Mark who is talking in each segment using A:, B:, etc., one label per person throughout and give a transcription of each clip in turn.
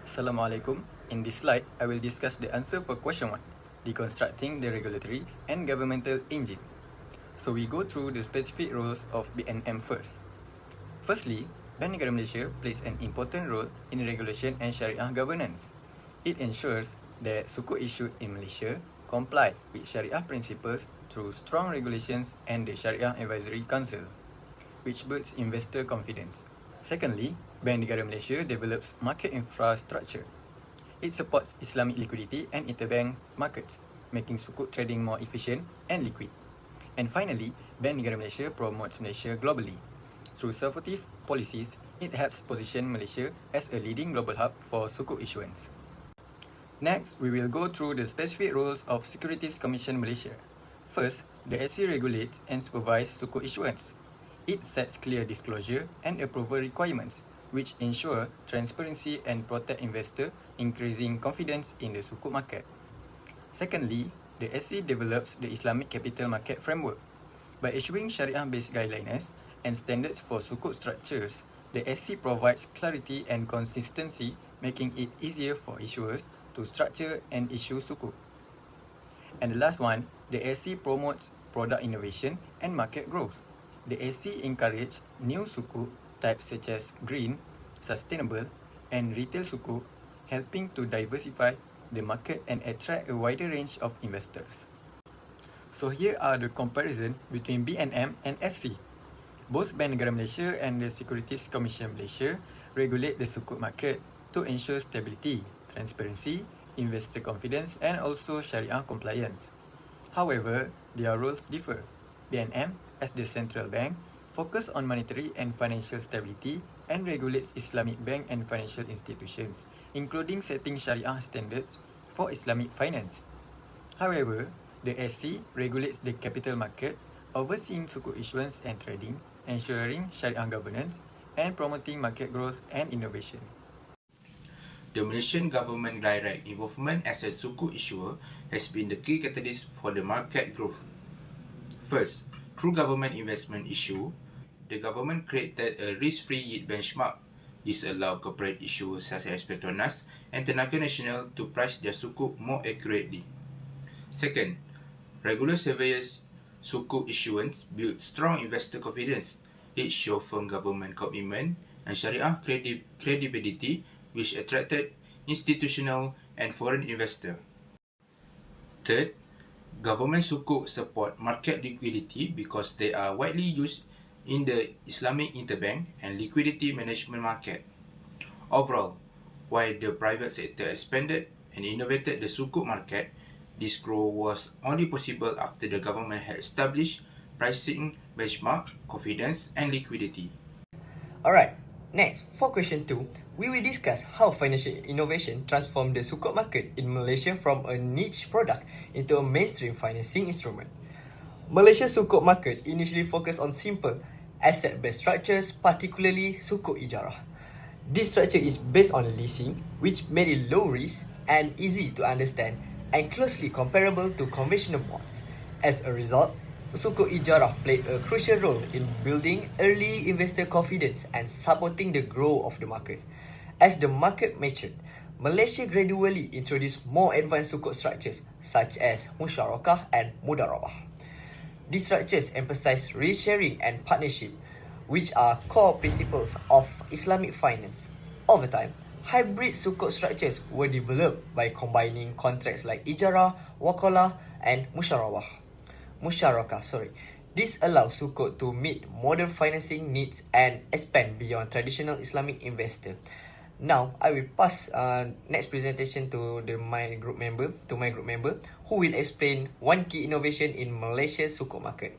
A: Assalamualaikum. In this slide, I will discuss the answer for question 1, deconstructing the regulatory and governmental engine. So we go through the specific roles of BNM first. Firstly, Bank Negara Malaysia plays an important role in regulation and Sharia governance. It ensures that sukuk issued in Malaysia comply with Sharia principles through strong regulations and the Sharia Advisory Council, which builds investor confidence. Secondly, Bank Negara Malaysia develops market infrastructure. It supports Islamic liquidity and interbank markets, making sukuk trading more efficient and liquid. And finally, Bank Negara Malaysia promotes Malaysia globally. Through supportive policies, it helps position Malaysia as a leading global hub for sukuk issuance. Next, we will go through the specific roles of Securities Commission Malaysia. First, the SC regulates and supervises sukuk issuance. It sets clear disclosure and approval requirements, which ensure transparency and protect investor, increasing confidence in the sukuk market. Secondly, the SC develops the Islamic capital market framework. By issuing Sharia-based guidelines and standards for sukuk structures, the SC provides clarity and consistency, making it easier for issuers to structure and issue sukuk. And the last one, the SC promotes product innovation and market growth. The SC encourages new sukuk types such as green, sustainable, and retail sukuk, helping to diversify the market and attract a wider range of investors. So here are the comparison between BNM and SC. Both Bank Negara Malaysia and the Securities Commission Malaysia regulate the sukuk market to ensure stability, transparency, investor confidence, and also Sharia compliance. However, their roles differ. BNM, as the central bank, focuses on monetary and financial stability and regulates Islamic bank and financial institutions, including setting Sharia standards for Islamic finance. However, the SC regulates the capital market, overseeing sukuk issuance and trading, ensuring Sharia governance, and promoting market growth and innovation.
B: The Malaysian government direct involvement as a sukuk issuer has been the key catalyst for the market growth. First, through government investment issue, the government created a risk-free yield benchmark. This allows corporate issuers such as Petronas and Tenaga Nasional to price their sukuk more accurately. Second, regular surveillance sukuk issuance built strong investor confidence. It shows firm government commitment and Sharia credibility, which attracted institutional and foreign investors. Third, government sukuk support market liquidity because they are widely used in the Islamic interbank and liquidity management market. Overall, while the private sector expanded and innovated the sukuk market, this growth was only possible after the government had established pricing benchmark, confidence, and liquidity.
C: Alright, next, for question 2, we will discuss how financial innovation transformed the sukuk market in Malaysia from a niche product into a mainstream financing instrument. Malaysia's sukuk market initially focused on simple, asset-based structures, particularly sukuk ijarah. This structure is based on leasing, which made it low risk and easy to understand and closely comparable to conventional bonds. As a result, sukuk ijarah played a crucial role in building early investor confidence and supporting the growth of the market. As the market matured, Malaysia gradually introduced more advanced sukuk structures such as musyarakah and mudarabah. These structures emphasize risk sharing and partnership, which are core principles of Islamic finance. Over time, hybrid sukuk structures were developed by combining contracts like ijarah, wakalah, and musyarakah. This allows sukuk to meet modern financing needs and expand beyond traditional Islamic investor. Now, I will pass next presentation to my group member, who will explain one key innovation in Malaysia's sukuk market.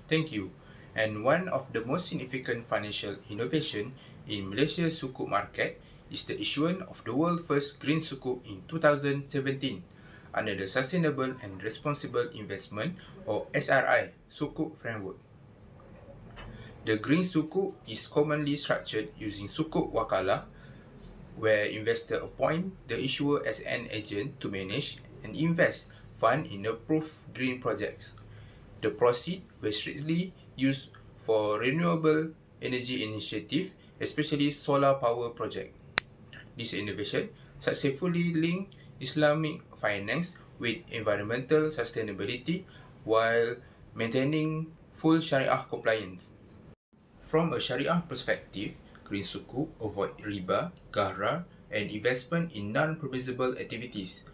B: Thank you. And one of the most significant financial innovation in Malaysia's sukuk market is the issuance of the world's first green sukuk in 2017 under the Sustainable and Responsible Investment or SRI sukuk framework. The green sukuk is commonly structured using sukuk wakalah, where investors appoint the issuer as an agent to manage and invest funds in approved green projects. The proceeds were strictly used for renewable energy initiative, especially solar power projects. this innovation successfully linked Islamic finance with environmental sustainability while maintaining full Sharia compliance. From a Sharia perspective, green sukuk avoid riba, gharar, and investment in non-permissible activities.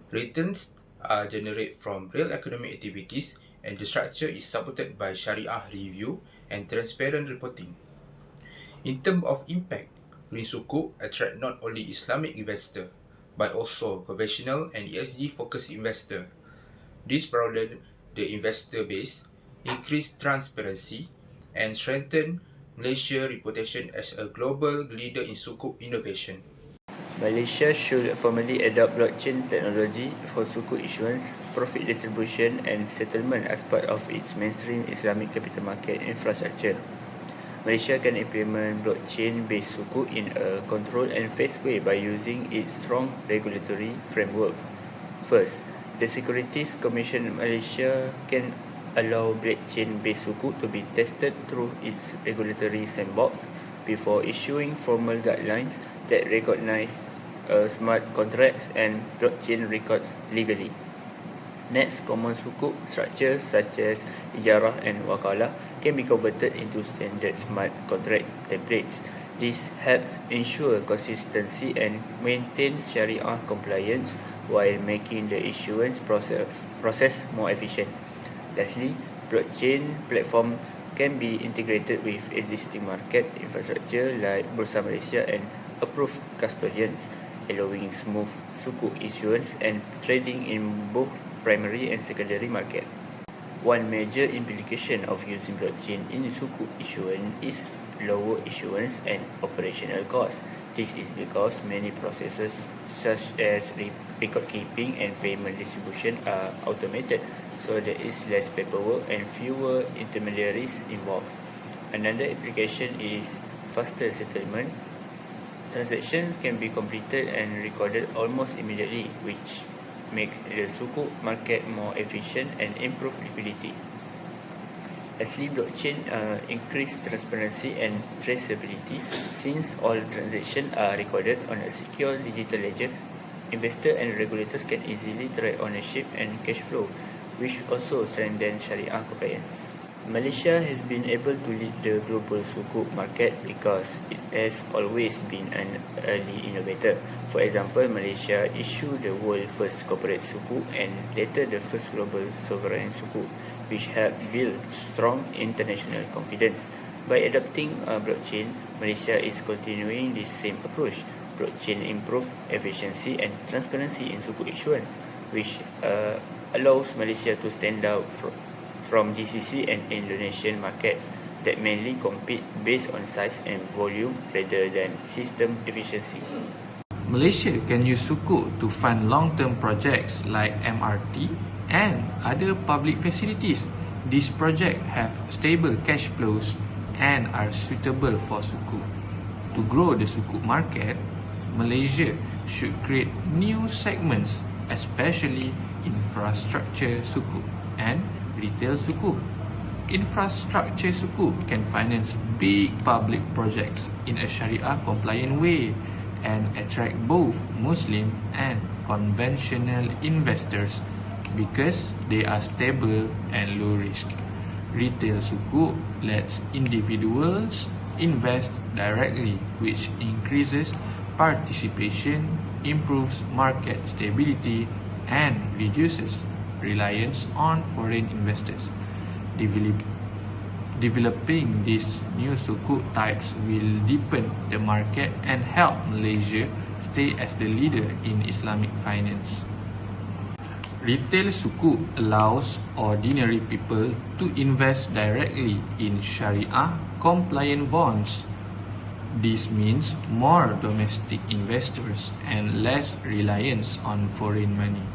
B: Returns are generated from real economic activities, and the structure is supported by Sharia review and transparent reporting. In terms of impact, green sukuk attract not only Islamic investors but also conventional and ESG-focused investors. This broadened the investor base, increased transparency, and strengthened Malaysia's reputation as a global leader in sukuk innovation.
D: Malaysia should formally adopt blockchain technology for sukuk issuance, profit distribution and settlement as part of its mainstream Islamic capital market infrastructure. Malaysia can implement blockchain-based sukuk in a controlled and phased way by using its strong regulatory framework. First, the Securities Commission Malaysia can allow blockchain-based sukuk to be tested through its regulatory sandbox before issuing formal guidelines that recognize smart contracts and blockchain records legally. Next, common sukuk structures such as ijarah and wakalah can be converted into standard smart contract templates. This helps ensure consistency and maintain Sharia compliance while making the issuance process more efficient. Lastly, blockchain platforms can be integrated with existing market infrastructure like Bursa Malaysia and approved custodians, allowing smooth sukuk issuance and trading in both primary and secondary market. One major implication of using blockchain in sukuk issuance is lower issuance and operational costs. This is because many processes such as record keeping and payment distribution are automated, so there is less paperwork and fewer intermediaries involved. Another application is faster settlement. Transactions can be completed and recorded almost immediately, which make the sukuk market more efficient and improve liquidity. Lastly, blockchain increase transparency and traceability. Since all transactions are recorded on a secure digital ledger, investors and regulators can easily track ownership and cash flow, which also strengthens Sharia compliance. Malaysia has been able to lead the global sukuk market because it has always been an early innovator. For example, Malaysia issued the world's first corporate sukuk and later the first global sovereign sukuk, which helped build strong international confidence. By adopting blockchain, Malaysia is continuing this same approach. Blockchain improves efficiency and transparency in sukuk issuance, which allows Malaysia to stand out from GCC and Indonesian markets that mainly compete based on size and volume rather than system efficiency.
E: Malaysia can use sukuk to fund long-term projects like MRT and other public facilities. These projects have stable cash flows and are suitable for sukuk. To grow the sukuk market, Malaysia should create new segments, especially infrastructure sukuk and retail sukuk. Infrastructure sukuk can finance big public projects in a Sharia compliant way and attract both Muslim and conventional investors because they are stable and low risk. Retail sukuk lets individuals invest directly, which increases participation, improves market stability, and reduces reliance on foreign investors. Developing these new sukuk types will deepen the market and help Malaysia stay as the leader in Islamic finance. Retail sukuk allows ordinary people to invest directly in Sharia compliant bonds. This means more domestic investors and less reliance on foreign money.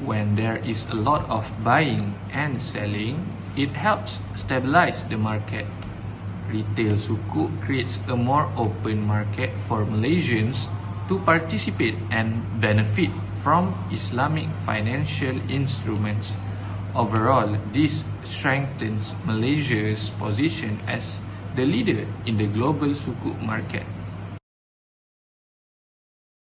E: When there is a lot of buying and selling, it helps stabilize the market. Retail sukuk creates a more open market for Malaysians to participate and benefit from Islamic financial instruments. Overall, this strengthens Malaysia's position as the leader in the global sukuk market.